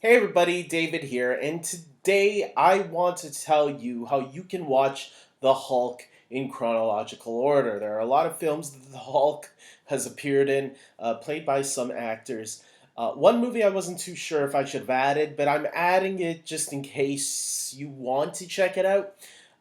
Hey everybody, David here, and today I want to tell you how you can watch the Hulk in chronological order. There are a lot of films that the Hulk has appeared in, played by some actors. One movie I wasn't too sure if I should have added, but I'm adding it just in case you want to check it out.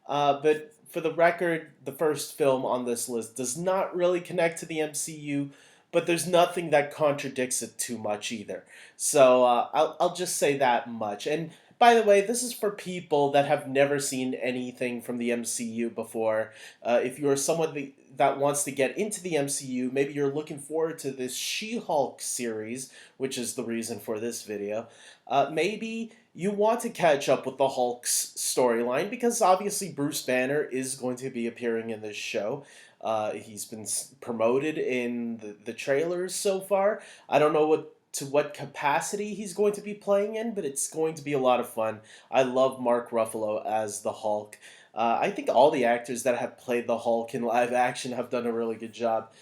But for the record, the first film on this list does not really connect to the MCU, but there's nothing that contradicts it too much either. So I'll just say that much. And by the way, this is for people that have never seen anything from the MCU before. If you're someone that wants to get into the MCU, maybe you're looking forward to this She-Hulk series, which is the reason for this video. Maybe you want to catch up with the Hulk's storyline because obviously Bruce Banner is going to be appearing in this show. He's been promoted in the trailers so far. I don't know what capacity he's going to be playing in, but it's going to be a lot of fun. I love Mark Ruffalo as the Hulk. I think all the actors that have played the Hulk in live action have done a really good job.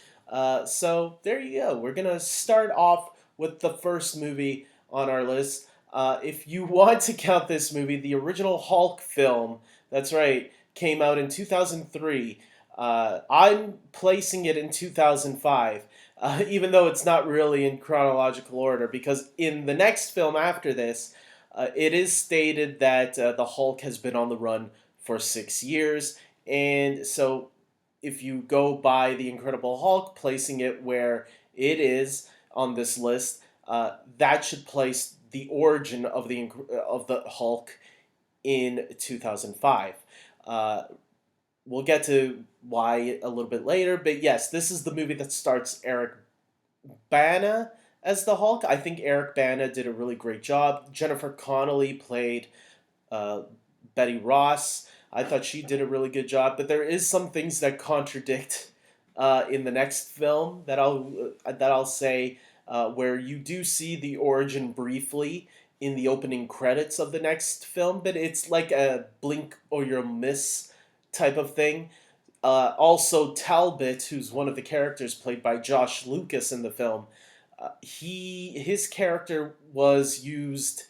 So there you go. We're gonna start off with the first movie on our list. If you want to count this movie, the original Hulk film, that's right, came out in 2003. I'm placing it in 2005, even though it's not really in chronological order, because in the next film after this, it is stated that the Hulk has been on the run for 6 years. And so if you go by the Incredible Hulk, placing it where it is on this list, that should place the origin of the Hulk in 2005. Uh, we'll get to why a little bit later, but yes, this is the movie that starts Eric Bana as the Hulk. I think Eric Bana did a really great job. Jennifer Connelly played uh, Betty Ross. I thought she did a really good job, but there is some things that contradict in the next film that I'll say where you do see the origin briefly in the opening credits of the next film, but it's like a blink or you'll miss type of thing. Also, Talbot, who's one of the characters played by Josh Lucas in the film, his character was used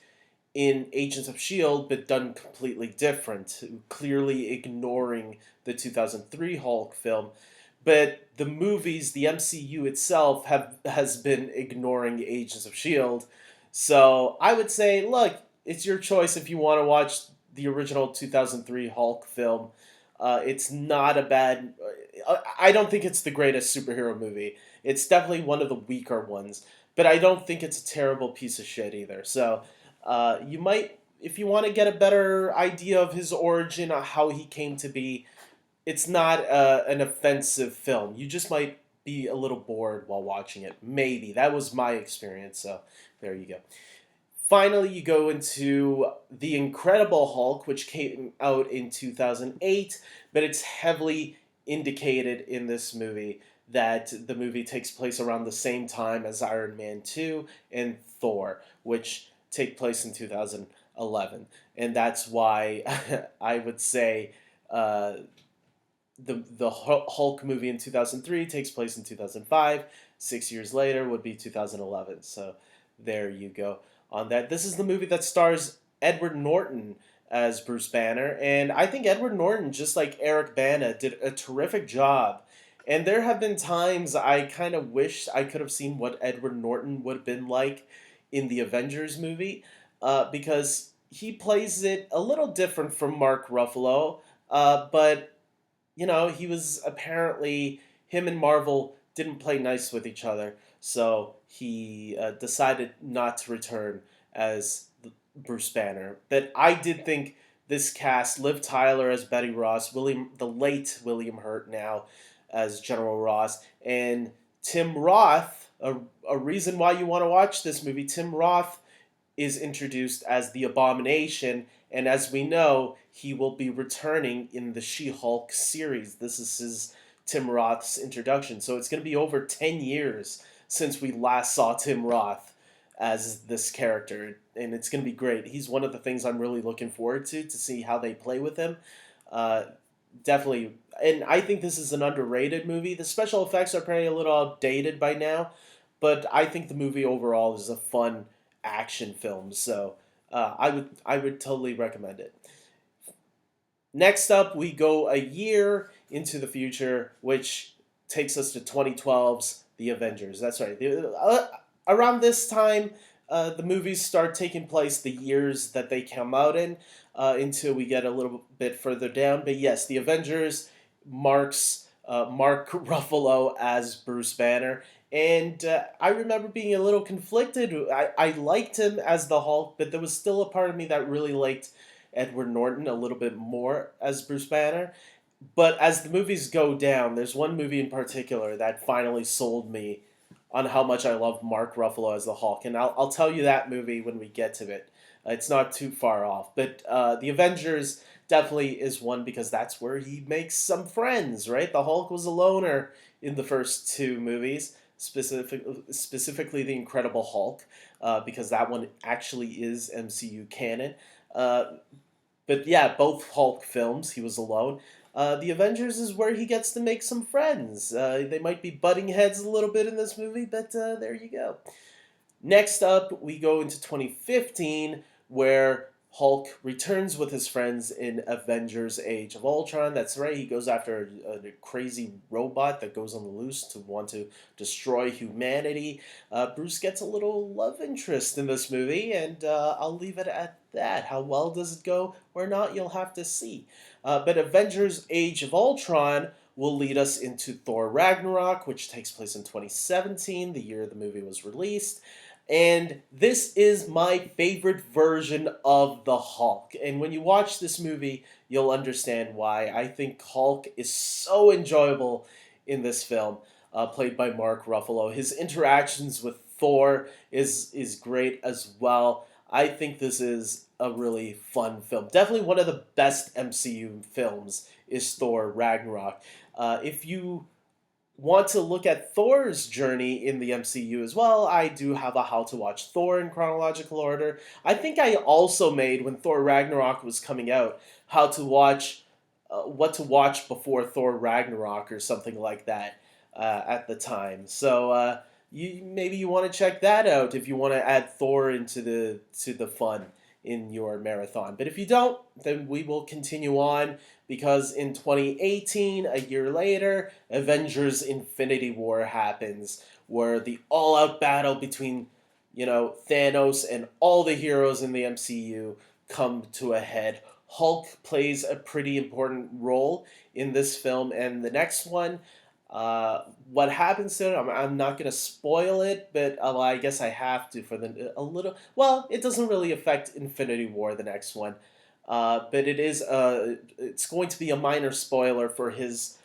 in Agents of Shield, but done completely different, clearly ignoring the 2003 Hulk film. But the movies, the MCU itself, has been ignoring Agents of Shield. So I would say, look, it's your choice if you want to watch the original 2003 Hulk film. It's not a bad. I don't think it's the greatest superhero movie. It's definitely one of the weaker ones, but I don't think it's a terrible piece of shit either. So you might, if you want to get a better idea of his origin, how he came to be, it's not an offensive film. You just might be a little bored while watching it. Maybe. That was my experience, so there you go. Finally, you go into The Incredible Hulk, which came out in 2008, but it's heavily indicated in this movie that the movie takes place around the same time as Iron Man 2 and Thor, which take place in 2011. And that's why I would say the Hulk movie in 2003 takes place in 2005. 6 years later would be 2011. So there you go on that. This is the movie that stars Edward Norton as Bruce Banner, and I think Edward Norton, just like Eric Bana, did a terrific job. And there have been times I kind of wish I could have seen what Edward Norton would have been like in the Avengers movie, because he plays it a little different from Mark Ruffalo, but he was apparently, him and Marvel didn't play nice with each other, so he decided not to return as Bruce Banner. But I did think this cast, Liv Tyler as Betty Ross, the late William Hurt now as General Ross, and Tim Roth, a reason why you want to watch this movie, Tim Roth is introduced as the Abomination, and as we know, he will be returning in the She-Hulk series. This is Tim Roth's introduction, so it's going to be over 10 years since we last saw Tim Roth as this character, and it's going to be great. He's one of the things I'm really looking forward to see how they play with him. Uh, Definitely, and I think this is an underrated movie. The special effects are probably a little outdated by now, but I think the movie overall is a fun action film. So I would totally recommend it. Next up, we go a year into the future, which takes us to 2012's The Avengers. That's right. Around this time, the movies start taking place, the years that they come out in, until we get a little bit further down. But yes, The Avengers marks Mark Ruffalo as Bruce Banner. And I remember being a little conflicted. I liked him as the Hulk, but there was still a part of me that really liked Edward Norton a little bit more as Bruce Banner. But as the movies go down, there's one movie in particular that finally sold me on how much I love Mark Ruffalo as the Hulk. And I'll tell you that movie when we get to it. It's not too far off. But The Avengers definitely is one because that's where he makes some friends, right? The Hulk was a loner in the first two movies, specifically The Incredible Hulk, because that one actually is MCU canon. Uh, but yeah, both Hulk films, he was alone. The Avengers is where he gets to make some friends. They might be butting heads a little bit in this movie, but there you go. Next up, we go into 2015, where Hulk returns with his friends in Avengers Age of Ultron. That's right, he goes after a crazy robot that goes on the loose to want to destroy humanity. Bruce gets a little love interest in this movie, and I'll leave it at that. How well does it go or not, you'll have to see. But Avengers Age of Ultron will lead us into Thor Ragnarok, which takes place in 2017, the year the movie was released. And this is my favorite version of the Hulk. And when you watch this movie, you'll understand why. I think Hulk is so enjoyable in this film, played by Mark Ruffalo. His interactions with Thor is great as well. I think this is a really fun film. Definitely one of the best MCU films is Thor Ragnarok. If you want to look at Thor's journey in the MCU as well, I do have a How to Watch Thor in chronological order. I think I also made, when Thor Ragnarok was coming out, how to watch, what to watch before Thor Ragnarok or something like that at the time. So maybe you want to check that out if you want to add Thor into the fun in your marathon. But if you don't, then we will continue on because in 2018, a year later, Avengers Infinity War happens, where the all-out battle between, Thanos and all the heroes in the MCU come to a head. Hulk plays a pretty important role in this film, and the next one, what happens to it, I'm not going to spoil it, but well, I guess I have to for a little. Well, it doesn't really affect Infinity War, the next one, but it's going to be a minor spoiler for his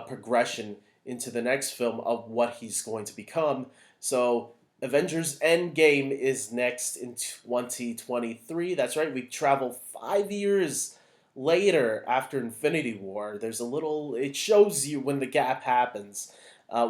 progression into the next film of what he's going to become. So Avengers Endgame is next in 2023. That's right, we travel 5 years later after Infinity War. It shows you when the gap happens.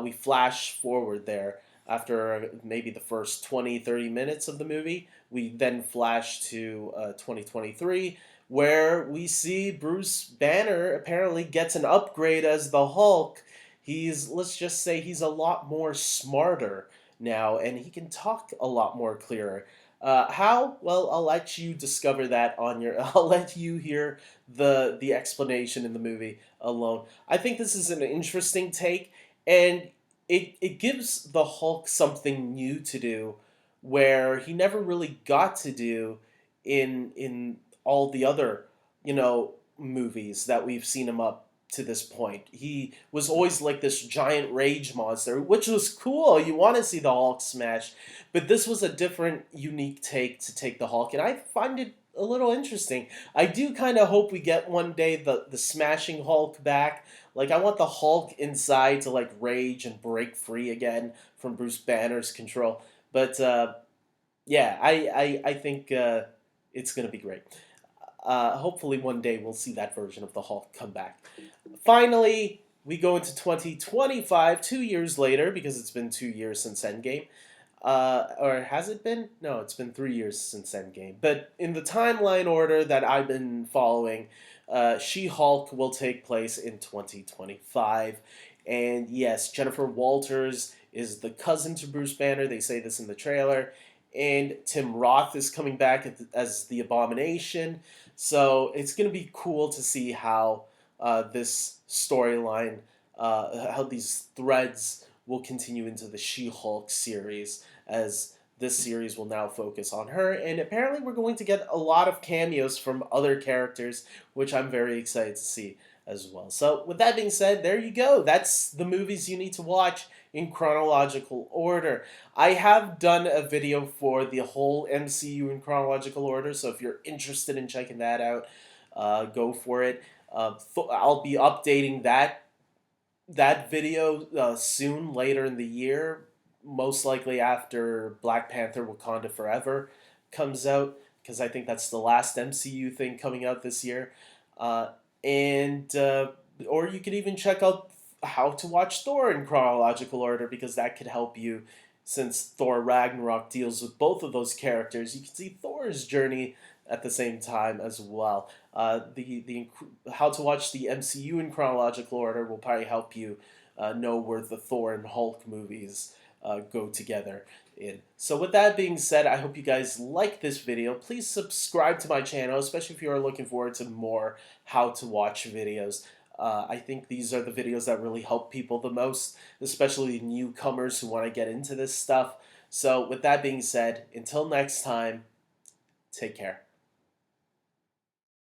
We flash forward there after maybe the first 20, 30 minutes of the movie. We then flash to 2023, where we see Bruce Banner apparently gets an upgrade as the Hulk. Let's just say he's a lot more smarter now, and he can talk a lot more clearer. How? Well, I'll let you discover that on your. I'll let you hear the explanation in the movie alone. I think this is an interesting take, and it gives the Hulk something new to do, where he never really got to do in all the other movies that we've seen him up to this point. He was always like this giant rage monster, which was cool. You want to see the Hulk smash, but this was a different, unique take to take the Hulk, and I find it a little interesting. I do kind of hope we get one day the smashing Hulk back. Like, I want the Hulk inside to like rage and break free again from Bruce Banner's control. But yeah, I think it's gonna be great. Hopefully one day we'll see that version of the Hulk come back. Finally, we go into 2025, 2 years later, because it's been 2 years since Endgame. Or has it been? No, it's been 3 years since Endgame. But in the timeline order that I've been following, She-Hulk will take place in 2025. And yes, Jennifer Walters is the cousin to Bruce Banner. They say this in the trailer. and Tim Roth is coming back as the Abomination. So it's going to be cool to see how this storyline, how these threads will continue into the She-Hulk series, as this series will now focus on her. And apparently, we're going to get a lot of cameos from other characters, which I'm very excited to see as well. So, with that being said, there you go. That's the movies you need to watch in chronological order. I have done a video for the whole MCU in chronological order, so if you're interested in checking that out, go for it. I'll be updating that video soon, later in the year, most likely after Black Panther: Wakanda Forever comes out, because I think that's the last MCU thing coming out this year. Uh, and Or you could even check out how to watch Thor in chronological order, because that could help you, since Thor Ragnarok deals with both of those characters. You can see Thor's journey at the same time as well. The How to watch the MCU in chronological order will probably help you know where the Thor and Hulk movies go together in. So with that being said, I hope you guys like this video. Please subscribe to my channel, especially if you are looking forward to more how to watch videos. I think these are the videos that really help people the most, especially newcomers who want to get into this stuff. So with that being said, until next time, take care.